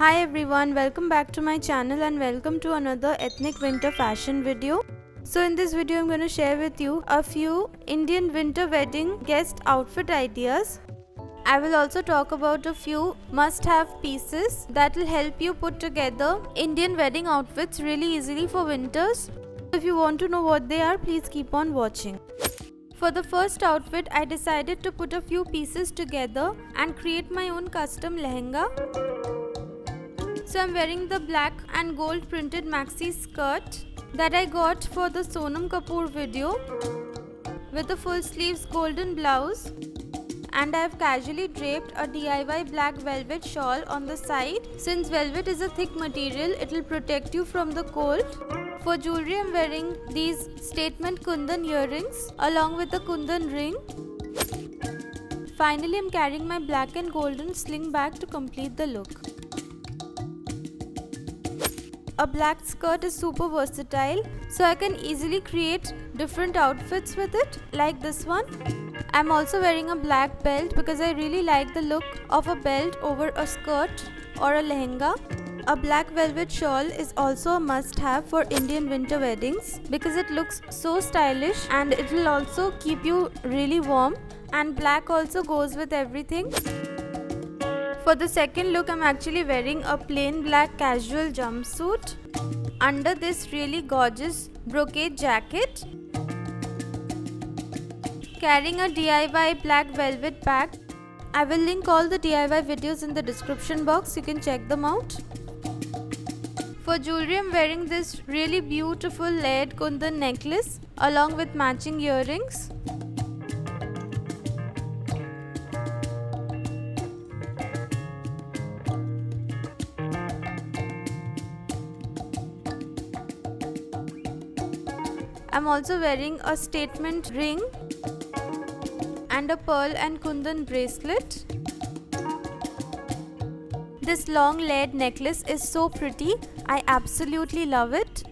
Hi everyone, welcome back to my channel and welcome to another ethnic winter fashion video. So in this video I'm going to share with you a few Indian winter wedding guest outfit ideas. I will also talk about a few must-have pieces that will help you put together Indian wedding outfits really easily for winters. If you want to know what they are, please keep on watching. For the first outfit, I decided to put a few pieces together and create my own custom lehenga. So I'm wearing the black and gold printed maxi skirt that I got for the Sonam Kapoor video with the full sleeves golden blouse, and I have casually draped a DIY black velvet shawl on the side. Since velvet is a thick material, it will protect you from the cold. For jewelry, I'm wearing these statement kundan earrings along with the kundan ring. Finally, I'm carrying my black and golden sling bag to complete the look. A black skirt is super versatile, so I can easily create different outfits with it, like this one. I'm also wearing a black belt because I really like the look of a belt over a skirt or a lehenga. A black velvet shawl is also a must-have for Indian winter weddings because it looks so stylish and it will also keep you really warm, and black also goes with everything. For the second look, I'm actually wearing a plain black casual jumpsuit under this really gorgeous brocade jacket, carrying a DIY black velvet bag. I will link all the DIY videos in the description box, you can check them out. For jewelry, I'm wearing this really beautiful layered kundan necklace along with matching earrings. I'm also wearing a statement ring and a pearl and kundan bracelet. This long layered necklace is so pretty. I absolutely love it.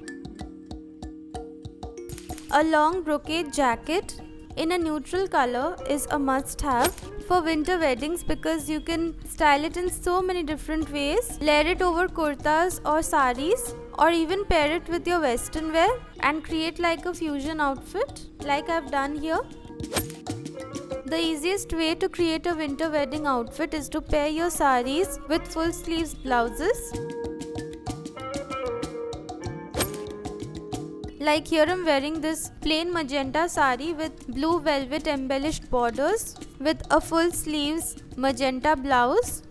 A long brocade jacket in a neutral color is a must-have for winter weddings because you can style it in so many different ways. Layer it over kurtas or saris, or even pair it with your western wear and create like a fusion outfit like I've done here. The easiest way to create a winter wedding outfit is to pair your saris with full sleeves blouses. Like here I'm wearing this plain magenta sari with blue velvet embellished borders with a full sleeves magenta blouse.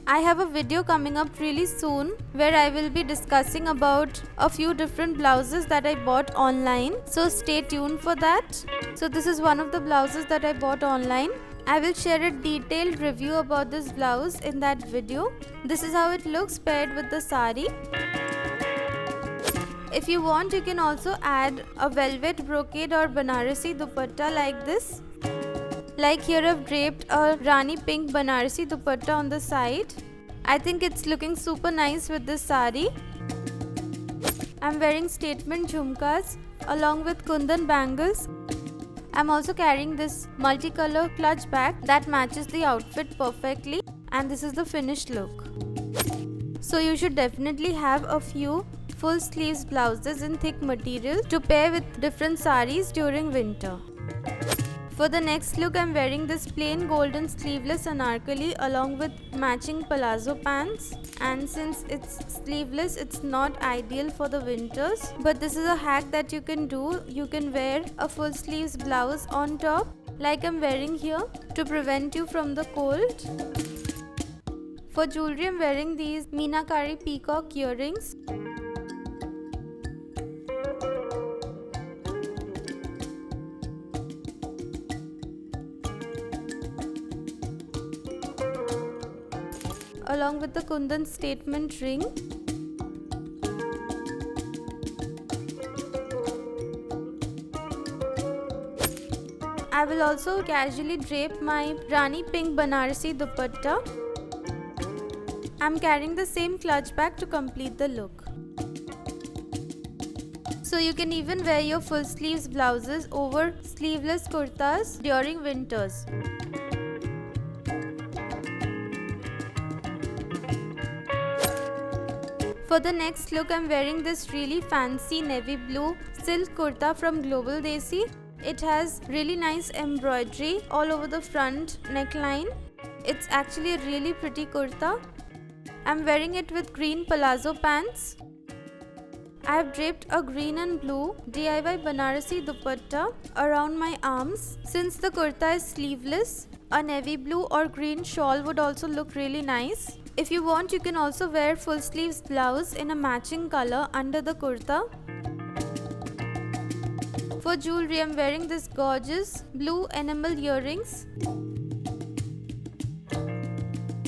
I have a video coming up really soon where I will be discussing about a few different blouses that I bought online, so stay tuned for that. So this is one of the blouses that I bought online. I will share a detailed review about this blouse in that video. This is how it looks paired with the sari. If you want, you can also add a velvet brocade or Banarasi dupatta like this. Like here I've draped a Rani pink Banarasi dupatta on the side. I think it's looking super nice with this sari. I'm wearing statement jhumkas along with kundan bangles. I'm also carrying this multicolor clutch bag that matches the outfit perfectly, and this is the finished look. So you should definitely have a few full sleeves blouses in thick material to pair with different saris during winter. For the next look, I'm wearing this plain golden sleeveless anarkali along with matching palazzo pants, and since it's sleeveless, it's not ideal for the winters, but this is a hack that you can do. You can wear a full sleeves blouse on top like I'm wearing here to prevent you from the cold. For jewelry, I'm wearing these meenakari peacock earrings. Along with the kundan statement ring. I will also casually drape my Rani pink Banarasi dupatta. I'm carrying the same clutch bag to complete the look. So you can even wear your full sleeves blouses over sleeveless kurtas during winters. For the next look, I'm wearing this really fancy navy blue silk kurta from Global Desi. It has really nice embroidery all over the front neckline. It's actually a really pretty kurta. I'm wearing it with green palazzo pants. I have draped a green and blue DIY Banarasi dupatta around my arms. Since the kurta is sleeveless, a navy blue or green shawl would also look really nice. If you want, you can also wear full sleeves blouse in a matching color under the kurta. For jewelry, I'm wearing this gorgeous blue enamel earrings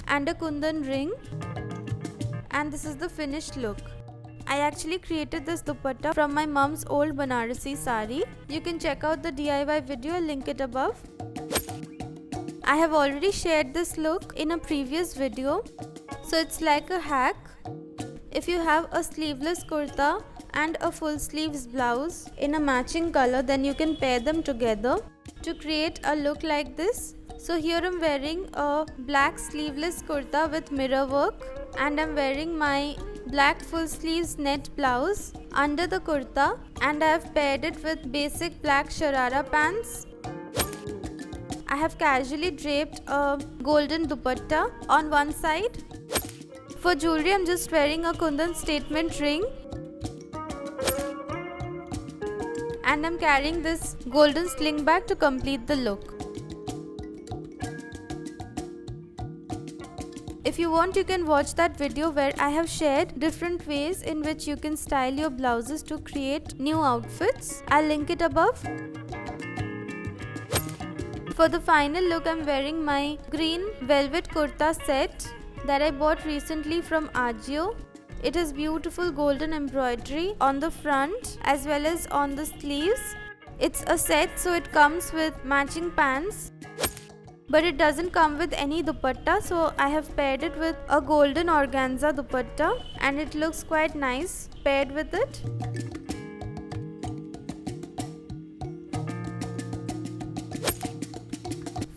and a kundan ring, and this is the finished look. I actually created this dupatta from my mom's old Banarasi sari. You can check out the DIY video, I'll link it above. I have already shared this look in a previous video, so it's like a hack. If you have a sleeveless kurta and a full sleeves blouse in a matching color, then you can pair them together to create a look like this. So here I'm wearing a black sleeveless kurta with mirror work, and I'm wearing my black full sleeves net blouse under the kurta, and I have paired it with basic black sharara pants. I have casually draped a golden dupatta on one side. For jewelry, I'm just wearing a kundan statement ring, and I'm carrying this golden sling bag to complete the look. If you want, you can watch that video where I have shared different ways in which you can style your blouses to create new outfits. I'll link it above. For the final look, I'm wearing my green velvet kurta set that I bought recently from Ajio. It has beautiful golden embroidery on the front as well as on the sleeves. It's a set, so it comes with matching pants, but it doesn't come with any dupatta, so I have paired it with a golden organza dupatta, and it looks quite nice paired with it.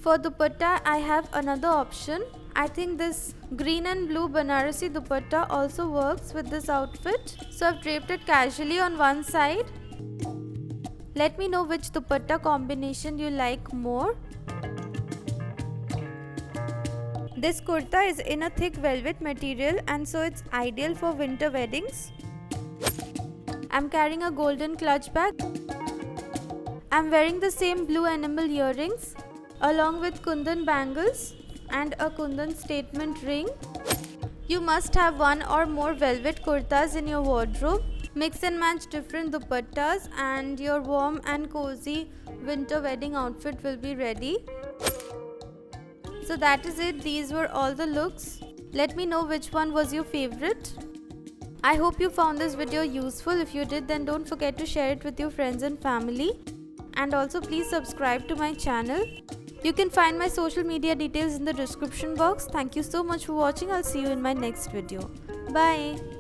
For dupatta, I have another option. I think this green and blue Banarasi dupatta also works with this outfit, so I've draped it casually on one side. Let me know which dupatta combination you like more. This kurta is in a thick velvet material, and so it's ideal for winter weddings. I'm carrying a golden clutch bag. I'm wearing the same blue enamel earrings along with kundan bangles and a kundan statement ring. You must have one or more velvet kurtas in your wardrobe. Mix and match different dupattas and your warm and cozy winter wedding outfit will be ready. So that is it. These were all the looks. Let me know which one was your favorite. I hope you found this video useful. If you did, then don't forget to share it with your friends and family. And also please subscribe to my channel. You can find my social media details in the description box. Thank you so much for watching. I'll see you in my next video. Bye.